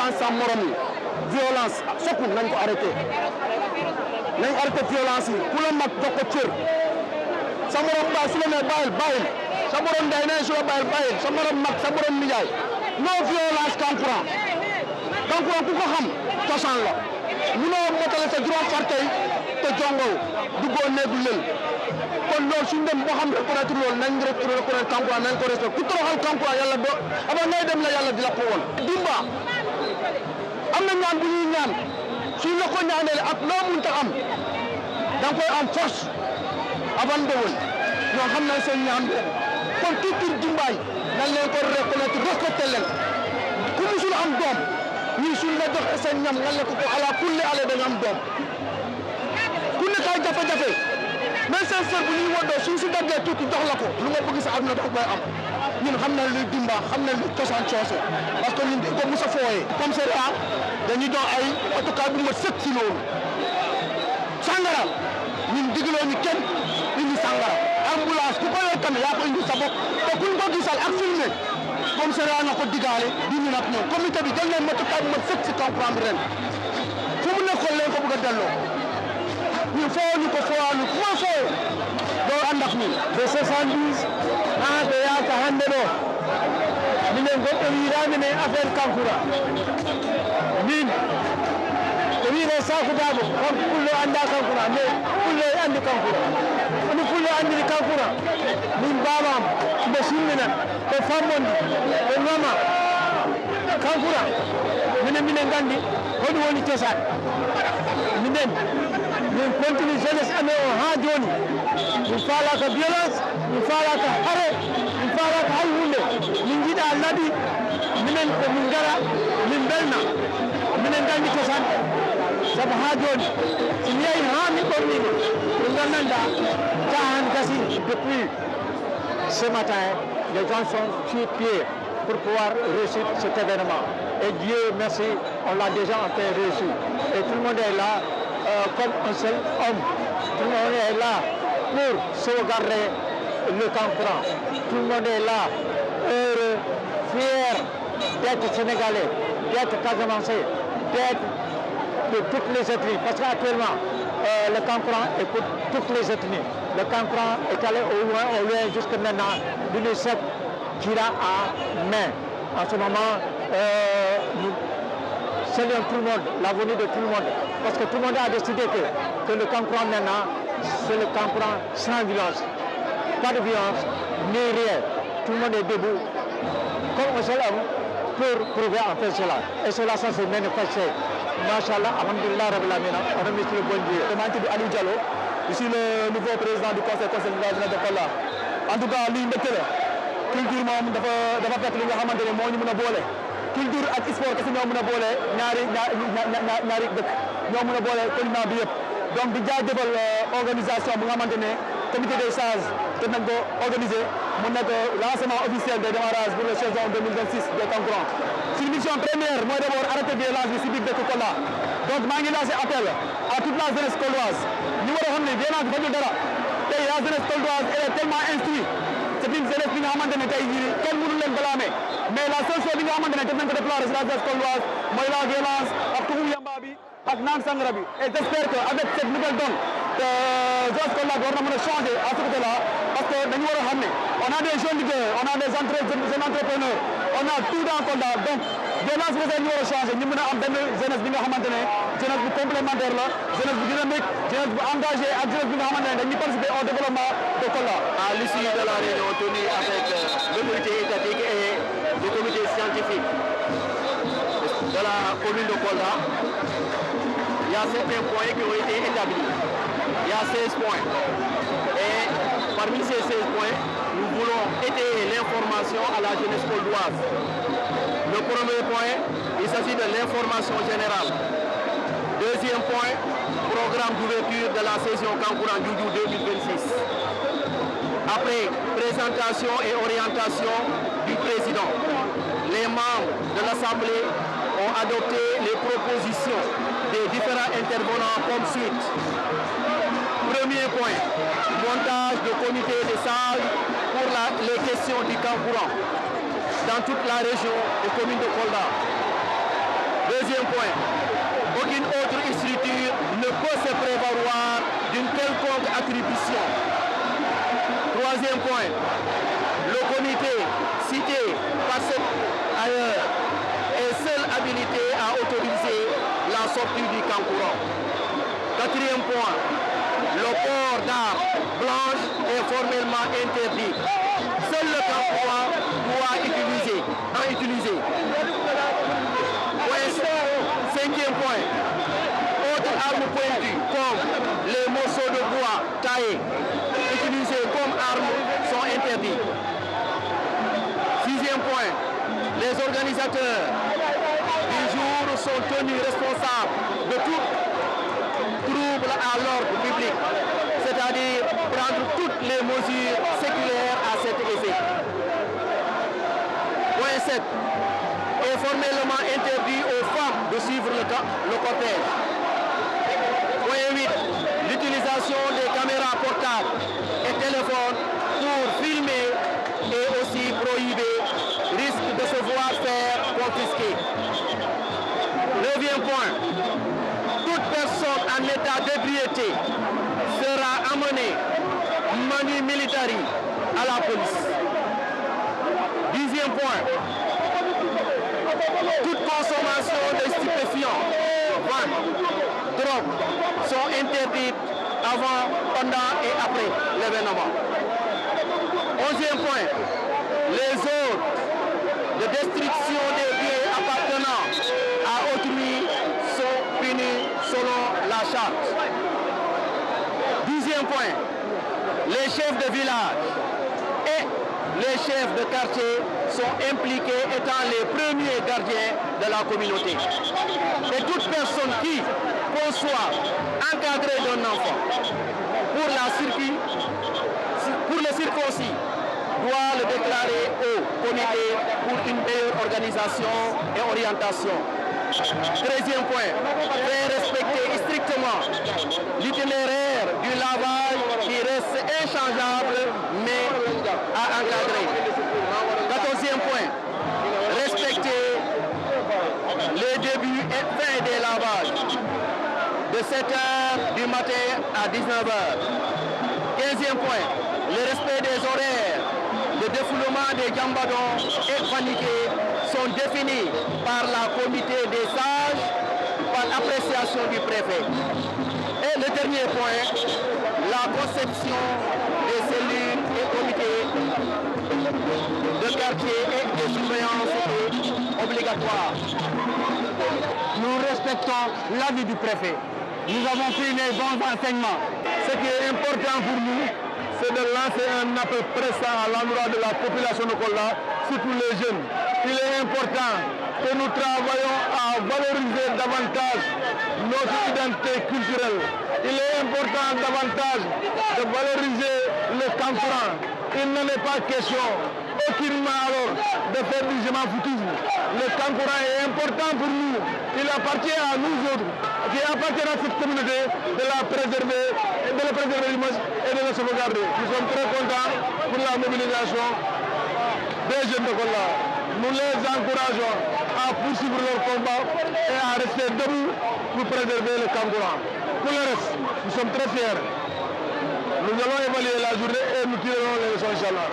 violence sa morom yi violence surtout nañ ko arrêté nañ arrêté violence yi ku la mag jox ko cër sa morom ba su la nee bàyyil sa morom day ne su la bàyyil sa morom mag sa morom nijaay non violence Kankourang ku ko xam cosaan la munoo motale sa juróom fartey te jongow duggoo néegu lël kon loolu suñu dem boo xam ne reconnaître loolu nañ reconnaître Kankourang nañ ko respecté ku toroxal Kankourang yàlla do aba ngay dem la yàlla di la ko woon dimba am na ñaan bu ñuy ñaan suñ la ko ñaanee ak loo mënta am da nga koy am force avant ndewal ñoo xam nañ seen ñaan boobu kon culture dimbaay nañ leen ko reconnaître respecté leen ku musul am doom ñii suñ la jox seen ñam nga lekk ko ala kulli ale da nga am doom ku nekk ay jafe-jafe mais seen sër bu ñuy woddoo suñ si daggee tuuti jox la ko lu nga bëgg sa àdduna dox koy am ñun xam nañ luy dimba xam nañ luy cosaan coose parce que ñun dañ ko mos a fooyee comme c'est ça dañuy doon ay otokaay bu ma sëkk si loolu sangara ñun digloo ñu kenn indi sangara ambulance ku ko yor tamit yaa ko indi sa bopp te kuñ ko gisal ak filmé comme c'est ça nga ko digaale di ñu nag ñoom comité bi jël nañ motokaay bu ma sëkk si Kankourang bi ren fu mu nekkoon leen ko bëgg a delloo ñun foofu ko foofu ku ma foofu doo ànd ak ñun de 72 ɓe yahata hannde ɗo minen goɗɗo wiiramine affaire Kankourang min ko wiide sakudabo on pullo annda Kankourang mais pullo e anndi Kankourang oni pullo anndiri Kankourang min bamam ɓe simminan ɓe fammondi ɓe ngama Kankourang minen nganndi hoɗum woni cosaan minen min continue jeunesse amen o haa jooni min faalaka violence min faalaka hare min faalaka hay hunde min jiiɗa laaɓi minen ko min ngara min belna minen nganndi cosaan sabu haa jooni so mi yahi haa min ɓornima ɓe ngannanda cahan gasi. Depuis ce matin les gens sont sur pied pour pouvoir réussir cet événement et Dieu merci on l'a déjà en fait réussi et tout le monde est là comme un seul homme. Tout le monde est là pour sauvegarder le Kankourang. Tout le monde est là, heureux, fier d'être sénégalais, d'être casamançais, d'être de toutes les ethnies. Parce qu'actuellement, le Kankourang est pour toutes les ethnies. Le Kankourang est allé au loin jusqu'à maintenant. L'UNICEF dira à main. En ce moment, nous saluons tout le monde, la venue de tout le monde. Parce que tout le monde a décidé que le Kankourang maintenant, c'est le Kankourang sans violence. Pas de violence, ni rien. Tout le monde est debout, comme un seul homme, pour prouver en fait cela. Et cela, ça s'est manifesté. Machallah, alhamdulillah, Rabbil Alamin, on remercie le bon Dieu. Je m'appelle Aliou Diallo, je suis le nouveau président du conseil constitutionnel de Kolda. En tout cas, lii mbégte la culture moom dafa fekk li nga xamante ne moo ñu mën a boole. Culture ak sport kese ñoo mën a boole ñaari dëkk ñoo mën a boole continent bi yëpp donc di jaajëfal organisation bu nga xamante ne comité des sages te nañ ko organisé mu nekk lancement officiel des démarrages pour la saison 2026 de Kankourang. Suñu mission première mooy d'abord arrêter violence bi si biir dëkk Kolda donc maa ngi lancé appel à toute la jeunesse koldoise ñu war a xam ne violence bi fajul dara tey la jeunesse koldoise elle est tellement instruite. C'est une jeunesse bi nga xamante ne tey jii kenn mënu leen blâmer mais la seule chose bi nga xamante ne def nañ ko déplorer sur la jeunesse koldoise mooy la violence ak tuxu yamba bi ak naan sangara bi et j'espère que avec cette nouvelle donne jeunesse koldoise war na mën a changer à ce côté-là parce que dañu war a xam ne on a des jeunes leaders on a des entrepreneurs on a tout dans Kolda donc violence bi ñu war a changer ñu mën a am benn jeunesse bi nga xamante ne jeunesse bu complémentaire la jeunesse bu dynamique jeunesse bu engagée ak jeunesse bi nga xamante ne dañuy participer au développement de Kolda. À l'issue de la réunion tenue avec l'autorité étatique et le comité scientifique de la commune de Kolda, il y a certains points qui ont été établis. Il y a 16 points. Et parmi ces 16 points, nous voulons étayer l'information à la jeunesse koldoise. Le premier point, il s'agit de l'information générale. Deuxième point, programme d'ouverture de la session Kankourang Juju 2026. Après présentation et orientation du président, les membres de l'Assemblée ont adopté les propositions des différents intervenants comme suite. Premier point, montage de comité de sages pour les questions du Kankourang dans toute la région et commune de Kolda. Deuxième point, aucune autre structure ne peut se prévaloir d'une quelconque attribution. Troisième point, le comité cité par cette ailleurs est seul habilité à autoriser la sortie du Kankourang. Quatrième point, le port d'armes blanches est formellement interdit. Seul le Kankourang pourra en utiliser. Cinquième point, autres armes pointues comme les morceaux de bois taillés utilisés comme armes sont interdits. Sixième point, les organisateurs du jour sont tenus responsables de tout trouble à l'ordre public, c'est-à-dire prendre toutes les mesures séculaires à cet effet. Point 7. Est formellement interdit aux femmes de suivre le cortège. Point 8. L'utilisation des caméras portables et téléphones pour filmer est aussi prohibée, risque de se voir faire confisquer. 9e point. Toute personne en état d'ébriété sera amenée manu militari à la police. 10e point. Toute consommation de stupéfiants, vente, drogue sont interdites avant, pendant et après l'événement. 11e point. Les ordres de destruction des biens appartenant à autrui sont punis selon la charte. 12e point. Les chefs de village et les chefs de quartier sont impliqués étant les premiers gardiens de la communauté. Et toute personne qui conçoit encadrer d'un enfant pour le circoncis doit le déclarer au comité pour une meilleure organisation et orientation. 13e point, faire respecter strictement l'itinéraire du lavage qui reste inchangeable mais à encadrer. 14e point, respecter les débuts et fin des lavages de 7h du matin à 19h. 15e point, le respect des horaires de défoulement des gambadons et paniqués sont définis par la comité des sages par appréciation du préfet. Et le dernier point, la conception des cellules et comités de quartier et de surveillance est obligatoire. Nous respectons l'avis du préfet. Nous avons pris les bons enseignements. Ce qui est important pour nous, c'est de lancer un appel pressant à l'endroit de la population de Kola, surtout les jeunes. Il est important que nous travaillions à valoriser davantage notre identité culturelle. Il est important davantage de valoriser le Kankourang. Il n'en est pas question, aucunement alors, de faire du foutisme. Le Kankourang est important pour nous. Il appartient à nous autres, qui appartient à cette communauté, de la préserver, et de la préserver et de la sauvegarder. Nous sommes très contents pour la mobilisation des jeunes de Kola. Nous les encourageons à poursuivre leur combat et à rester debout pour préserver le Kankourang. Pour le reste, nous sommes très fiers. Nous allons évaluer la journée et nous tirerons les leçons, Inch'Allah.